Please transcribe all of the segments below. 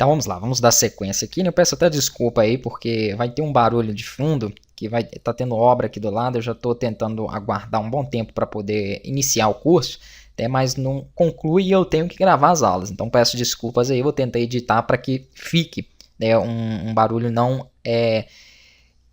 Então vamos lá, vamos dar sequência aqui, né? Eu peço até desculpa aí, porque vai ter um barulho de fundo, que vai tá tendo obra aqui do lado, eu já estou tentando aguardar um bom tempo para poder iniciar o curso, mas não conclui e eu tenho que gravar as aulas. Então peço desculpas aí, vou tentar editar para que fique, né, um barulho não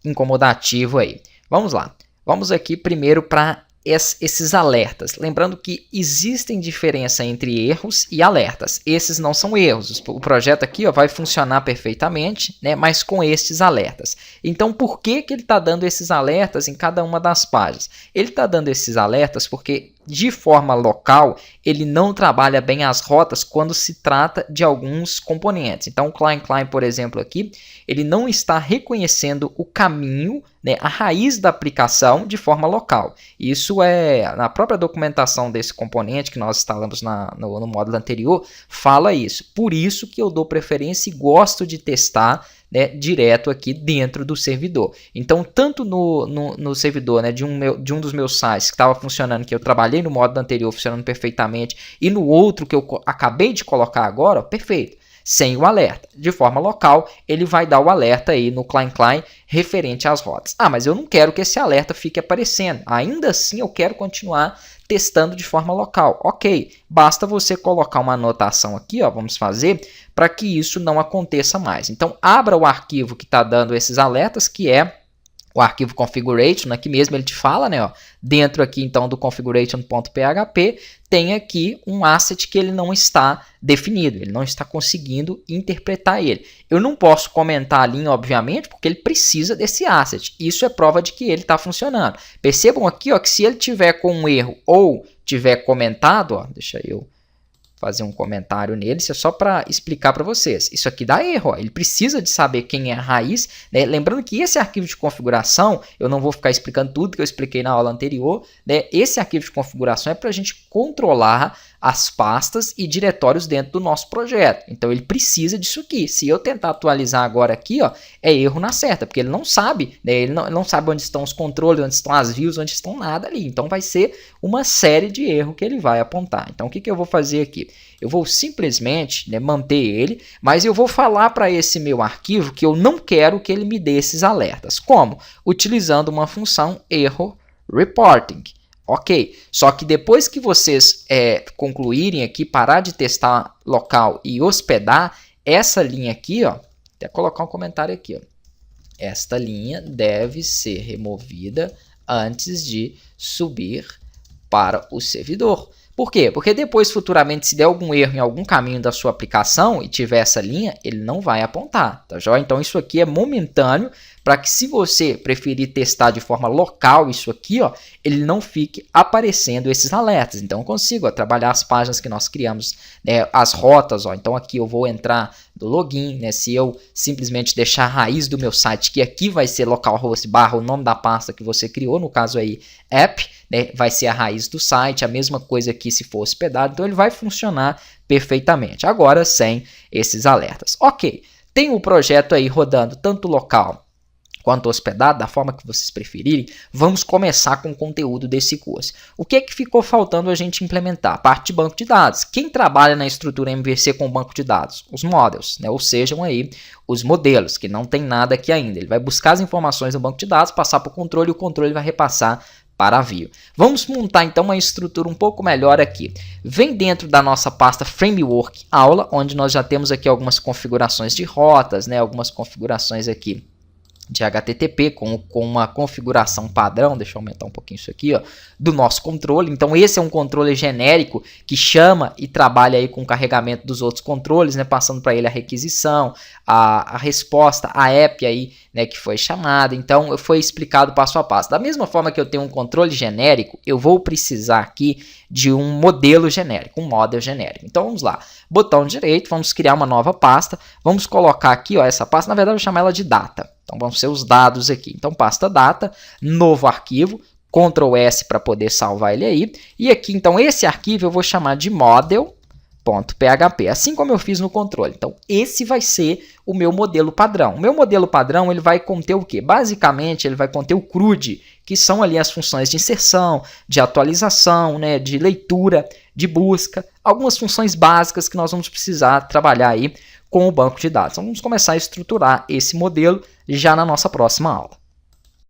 incomodativo aí. Vamos lá, vamos aqui primeiro para esses alertas. Lembrando que existem diferença entre erros e alertas. Esses não são erros. O projeto aqui vai funcionar perfeitamente, né, mas com estes alertas. Então, por que ele está dando esses alertas em cada uma das páginas? Ele está dando esses alertas porque, de forma local, ele não trabalha bem as rotas quando se trata de alguns componentes. Então, o Klein, por exemplo, aqui, ele não está reconhecendo o caminho, né, a raiz da aplicação de forma local. Isso é na própria documentação desse componente que nós instalamos no módulo anterior, fala isso. Por isso que eu dou preferência e gosto de testar, né, direto aqui dentro do servidor. Então, tanto no servidor, né, de um dos meus sites que estava funcionando, que eu trabalhei no módulo anterior funcionando perfeitamente, e no outro que eu acabei de colocar agora, perfeito. Sem o alerta. De forma local, ele vai dar o alerta aí no Klein referente às rotas. Ah, mas eu não quero que esse alerta fique aparecendo. Ainda assim, eu quero continuar testando de forma local. Ok, basta você colocar uma anotação aqui, vamos fazer, para que isso não aconteça mais. Então, abra o arquivo que está dando esses alertas, que é o arquivo configuration, aqui mesmo ele te fala, né, dentro aqui então do configuration.php, tem aqui um asset que ele não está definido, ele não está conseguindo interpretar ele. Eu não posso comentar a linha, obviamente, porque ele precisa desse asset. Isso é prova de que ele está funcionando. Percebam aqui, que se ele tiver com um erro ou tiver comentado, deixa eu fazer um comentário nele, isso é só para explicar para vocês. Isso aqui dá erro, ele precisa de saber quem é a raiz, né? Lembrando que esse arquivo de configuração, eu não vou ficar explicando tudo que eu expliquei na aula anterior, né? Esse arquivo de configuração é para a gente controlar as pastas e diretórios dentro do nosso projeto. Então ele precisa disso aqui. Se eu tentar atualizar agora aqui, é erro na certa, porque ele não sabe, né? Ele não sabe onde estão os controles, onde estão as views, onde estão nada ali. Então vai ser uma série de erros que ele vai apontar. Então o que eu vou fazer aqui? Eu vou simplesmente, né, manter ele, mas eu vou falar para esse meu arquivo que eu não quero que ele me dê esses alertas. Como? Utilizando uma função error reporting. Ok, só que depois que vocês concluírem aqui, parar de testar local e hospedar, essa linha aqui, até colocar um comentário aqui, esta linha deve ser removida antes de subir para o servidor. Por quê? Porque depois, futuramente, se der algum erro em algum caminho da sua aplicação e tiver essa linha, ele não vai apontar, tá joia? Então, isso aqui é momentâneo para que, se você preferir testar de forma local isso aqui, ele não fique aparecendo esses alertas. Então, eu consigo trabalhar as páginas que nós criamos, né, as rotas. Então, aqui eu vou entrar do login, né, se eu simplesmente deixar a raiz do meu site, que aqui vai ser localhost / o nome da pasta que você criou, no caso aí, app, né, vai ser a raiz do site, a mesma coisa aqui se for hospedado, então ele vai funcionar perfeitamente. Agora, sem esses alertas. Ok, tem o projeto aí rodando tanto local quanto hospedado, da forma que vocês preferirem. Vamos começar com o conteúdo desse curso. O que é que ficou faltando a gente implementar? A parte de banco de dados. Quem trabalha na estrutura MVC com banco de dados? Os models, né? Ou sejam aí os modelos, que não tem nada aqui ainda. Ele vai buscar as informações no banco de dados, passar para o controle e o controle vai repassar para a view. Vamos montar então uma estrutura um pouco melhor aqui. Vem dentro da nossa pasta Framework Aula, onde nós já temos aqui algumas configurações de rotas, né? Algumas configurações aqui de HTTP com uma configuração padrão, deixa eu aumentar um pouquinho isso aqui, do nosso controle. Então esse é um controle genérico que chama e trabalha aí com o carregamento dos outros controles, né, passando para ele a requisição, a resposta, a app aí, né, que foi chamada. Então foi explicado passo a passo. Da mesma forma que eu tenho um controle genérico, eu vou precisar aqui de um modelo genérico, um model genérico. Então vamos lá, botão direito, vamos criar uma nova pasta, vamos colocar aqui, essa pasta, na verdade eu vou chamar ela de data. Então vão ser os dados aqui. Então pasta data, novo arquivo, Ctrl S para poder salvar ele aí. E aqui então esse arquivo eu vou chamar de model.php, assim como eu fiz no controle. Então esse vai ser o meu modelo padrão. O meu modelo padrão ele vai conter o quê? Basicamente ele vai conter o CRUD, que são ali as funções de inserção, de atualização, né, de leitura, de busca, algumas funções básicas que nós vamos precisar trabalhar aí com o banco de dados. Então, vamos começar a estruturar esse modelo já na nossa próxima aula.